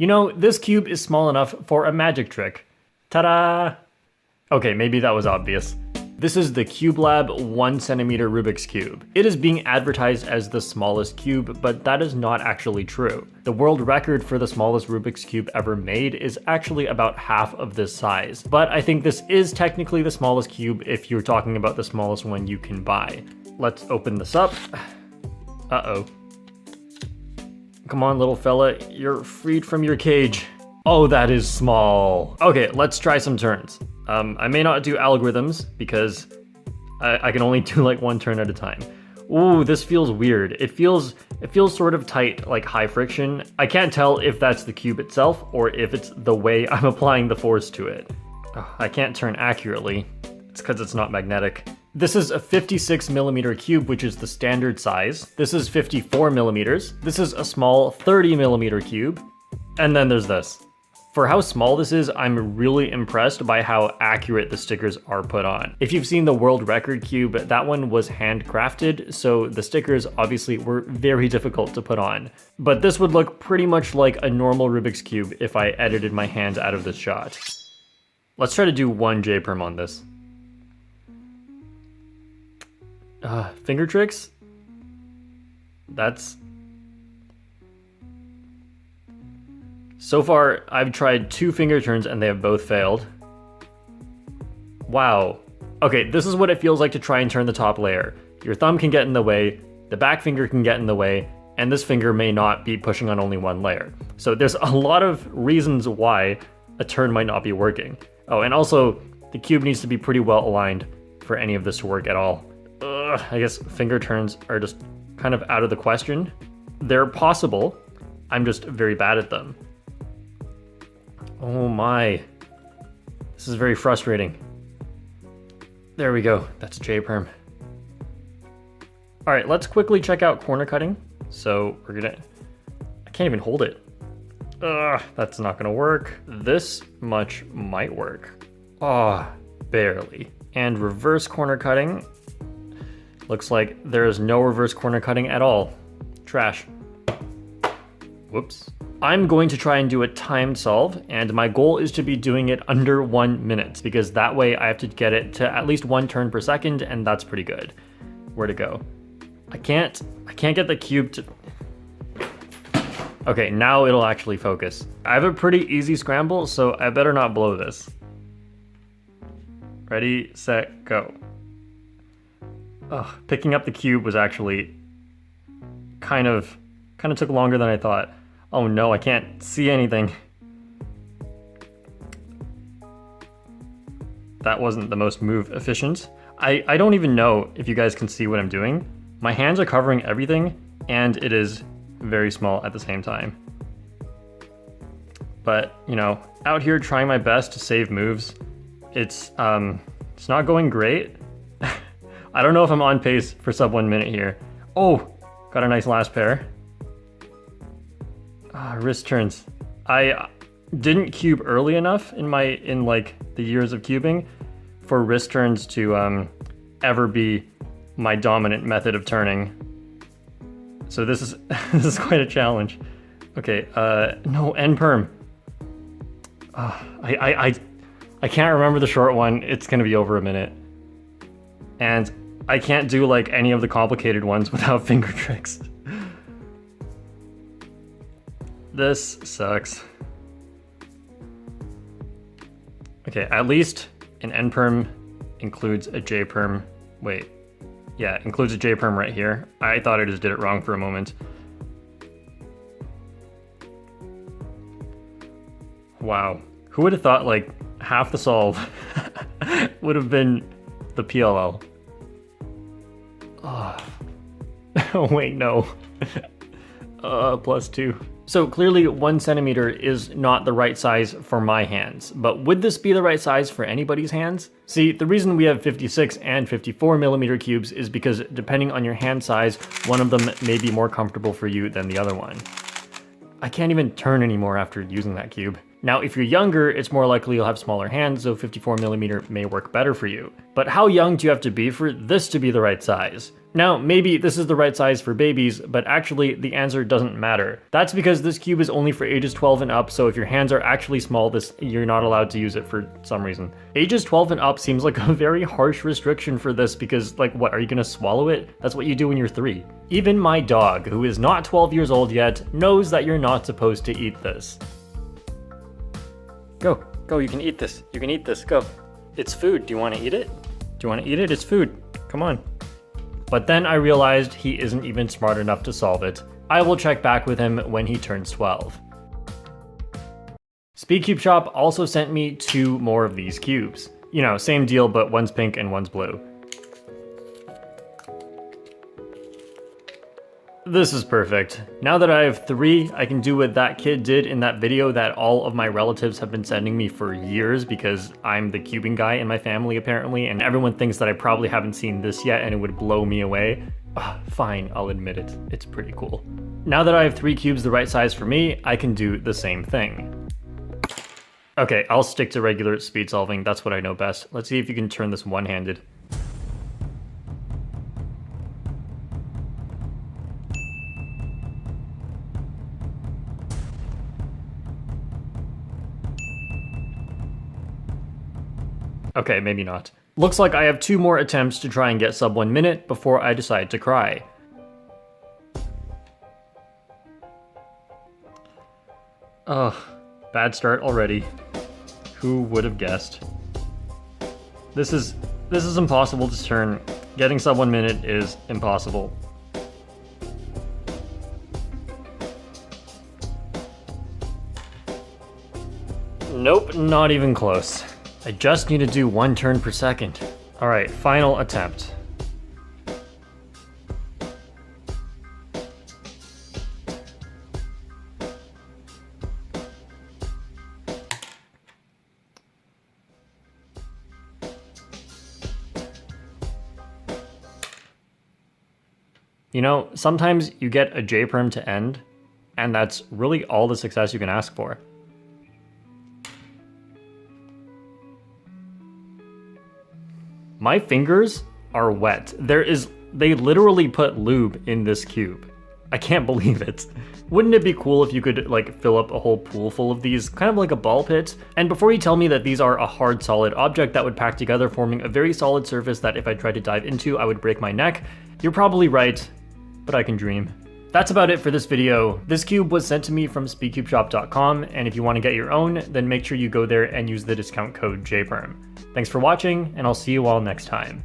You know, this cube is small enough for a magic trick. Ta-da! Okay, maybe that was obvious. This is the CubeLab 1cm Rubik's Cube. It is being advertised as the smallest cube, but that is not actually true. The world record for the smallest Rubik's Cube ever made is actually about half of this size. But I think this is technically the smallest cube if you're talking about the smallest one you can buy. Let's open this up. Uh-oh. Come on, little fella, you're freed from your cage. Oh, that is small. Okay, let's try some turns. I may not do algorithms because I can only do like one turn at a time. Ooh, this feels weird. It feels sort of tight, like high friction. I can't tell if that's the cube itself or if it's the way I'm applying the force to it. I can't turn accurately. It's because it's not magnetic. This is a 56mm cube, which is the standard size. This is 54mm. This is a small 30mm cube. And then there's this. For how small this is, I'm really impressed by how accurate the stickers are put on. If you've seen the world record cube, that one was handcrafted, so the stickers obviously were very difficult to put on. But this would look pretty much like a normal Rubik's Cube if I edited my hand out of this shot. Let's try to do one J-perm on this. Finger tricks? That's... So far, I've tried 2 finger turns and they have both failed. Wow. Okay, this is what it feels like to try and turn the top layer. Your thumb can get in the way, the back finger can get in the way, and this finger may not be pushing on only one layer. So there's a lot of reasons why a turn might not be working. Oh, and also, the cube needs to be pretty well aligned for any of this to work at all. I guess finger turns are just kind of out of the question. They're possible, I'm just very bad at them. Oh my, this is very frustrating. There we go, that's J-perm. All right, let's quickly check out corner cutting. So I can't even hold it. That's not gonna work. This much might work. Barely. And reverse corner cutting. Looks like there is no reverse corner cutting at all. Trash. Whoops. I'm going to try and do a timed solve, and my goal is to be doing it under 1 minute, because that way I have to get it to at least 1 turn per second, and that's pretty good. Where to go? I can't get the cube to... Okay, now it'll actually focus. I have a pretty easy scramble, so I better not blow this. Ready, set, go. Picking up the cube was actually kind of took longer than I thought. Oh no, I can't see anything. That wasn't the most move efficient. I don't even know if you guys can see what I'm doing. My hands are covering everything, and it is very small at the same time. But, you know, out here trying my best to save moves, it's not going great. I don't know if I'm on pace for sub 1 minute here. Oh, got a nice last pair. Wrist turns. I didn't cube early enough in like the years of cubing for wrist turns to ever be my dominant method of turning. So this is this is quite a challenge. Okay, no, end perm. I can't remember the short one. It's gonna be over a minute. And I can't do like any of the complicated ones without finger tricks. This sucks. Okay, at least an end perm includes a J perm. Wait, yeah, includes a J perm right here. I thought I just did it wrong for a moment. Wow, who would have thought like half the solve would have been the PLL? Oh wait, no. +2. So clearly 1 centimeter is not the right size for my hands, but would this be the right size for anybody's hands? See, the reason we have 56 and 54mm cubes is because depending on your hand size, one of them may be more comfortable for you than the other one. I can't even turn anymore after using that cube. Now, if you're younger, it's more likely you'll have smaller hands, so 54mm may work better for you. But how young do you have to be for this to be the right size? Now, maybe this is the right size for babies, but actually the answer doesn't matter. That's because this cube is only for ages 12 and up, so if your hands are actually small, you're not allowed to use it for some reason. Ages 12 and up seems like a very harsh restriction for this because, like, what, are you gonna swallow it? That's what you do when you're 3. Even my dog, who is not 12 years old yet, knows that you're not supposed to eat this. Go, you can eat this. You can eat this, go. It's food, do you wanna eat it? Do you wanna eat it? It's food, come on. But then I realized he isn't even smart enough to solve it. I will check back with him when he turns 12. Speedcube Shop also sent me 2 more of these cubes. You know, same deal, but one's pink and one's blue. This is perfect. Now that I have 3, I can do what that kid did in that video that all of my relatives have been sending me for years because I'm the cubing guy in my family apparently, and everyone thinks that I probably haven't seen this yet and it would blow me away. Fine, I'll admit it. It's pretty cool. Now that I have 3 cubes the right size for me, I can do the same thing. Okay, I'll stick to regular speed solving. That's what I know best. Let's see if you can turn this one-handed. Okay, maybe not. Looks like I have 2 more attempts to try and get sub 1 minute before I decide to cry. Ugh, bad start already. Who would have guessed? This is impossible to turn. Getting sub 1 minute is impossible. Nope, not even close. I just need to do 1 turn per second. Alright, final attempt. You know, sometimes you get a J-perm to end, and that's really all the success you can ask for. My fingers are wet. They literally put lube in this cube. I can't believe it. Wouldn't it be cool if you could like fill up a whole pool full of these, kind of like a ball pit? And before you tell me that these are a hard solid object that would pack together forming a very solid surface that if I tried to dive into I would break my neck, you're probably right, but I can dream. That's about it for this video. This cube was sent to me from speedcubeshop.com, and if you want to get your own, then make sure you go there and use the discount code JPERM. Thanks for watching, and I'll see you all next time.